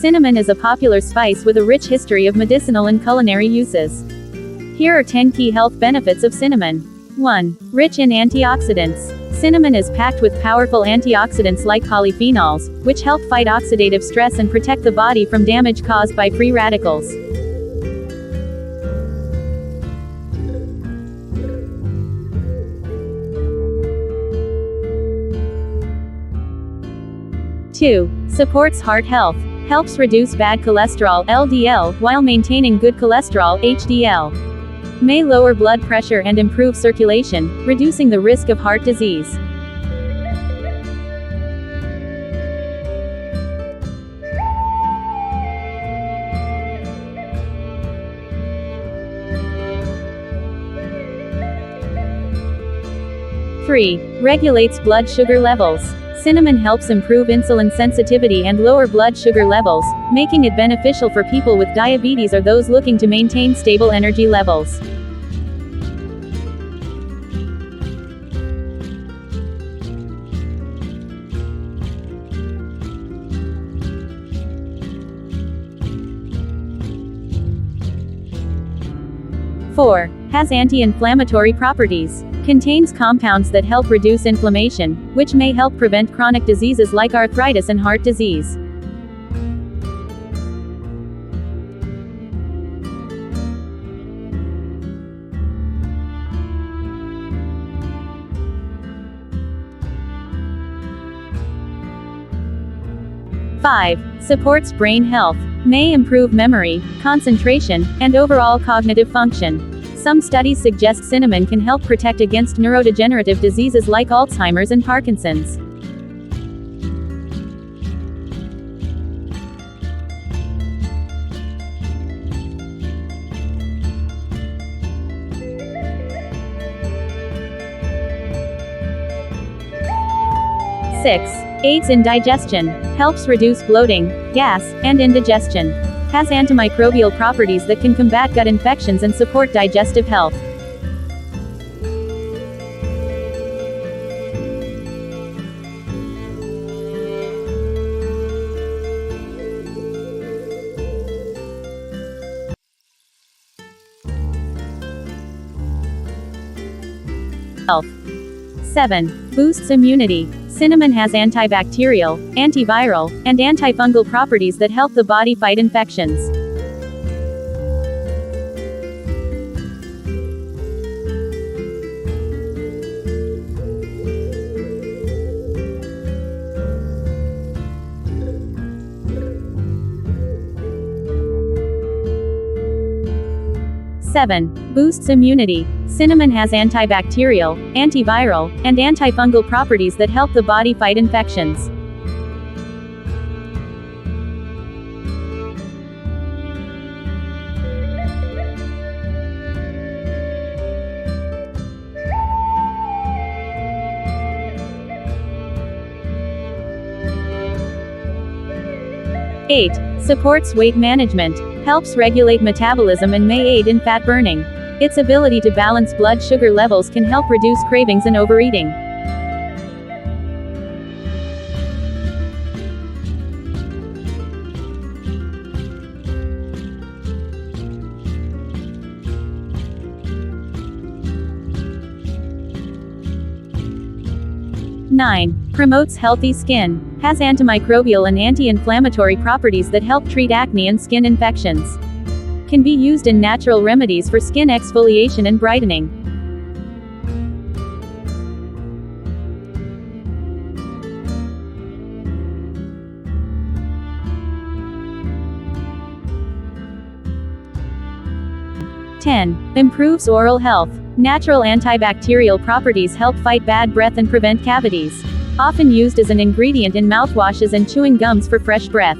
Cinnamon is a popular spice with a rich history of medicinal and culinary uses. Here are 10 key health benefits of cinnamon. 1. Rich in antioxidants. Cinnamon is packed with powerful antioxidants like polyphenols, which help fight oxidative stress and protect the body from damage caused by free radicals. 2. Supports heart health. Helps reduce bad cholesterol (LDL) while maintaining good cholesterol (HDL). May lower blood pressure and improve circulation, reducing the risk of heart disease. 3. Regulates blood sugar levels. Cinnamon helps improve insulin sensitivity and lower blood sugar levels, making it beneficial for people with diabetes or those looking to maintain stable energy levels. 4. Has anti-inflammatory properties. Contains compounds that help reduce inflammation, which may help prevent chronic diseases like arthritis and heart disease. 5. Supports brain health. May improve memory, concentration, and overall cognitive function. Some studies suggest cinnamon can help protect against neurodegenerative diseases like Alzheimer's and Parkinson's. 6. Aids in digestion. Helps reduce bloating, gas, and indigestion. Has antimicrobial properties that can combat gut infections and support digestive health. 7. Boosts immunity. Cinnamon has antibacterial, antiviral, and antifungal properties that help the body fight infections. 7. Boosts immunity. Cinnamon has antibacterial, antiviral, and antifungal properties that help the body fight infections. 8. Supports weight management. Helps regulate metabolism and may aid in fat burning. Its ability to balance blood sugar levels can help reduce cravings and overeating. 9. Promotes healthy skin. Has antimicrobial and anti-inflammatory properties that help treat acne and skin infections. Can be used in natural remedies for skin exfoliation and brightening. 10. Improves oral health. Natural antibacterial properties help fight bad breath and prevent cavities. Often used as an ingredient in mouthwashes and chewing gums for fresh breath.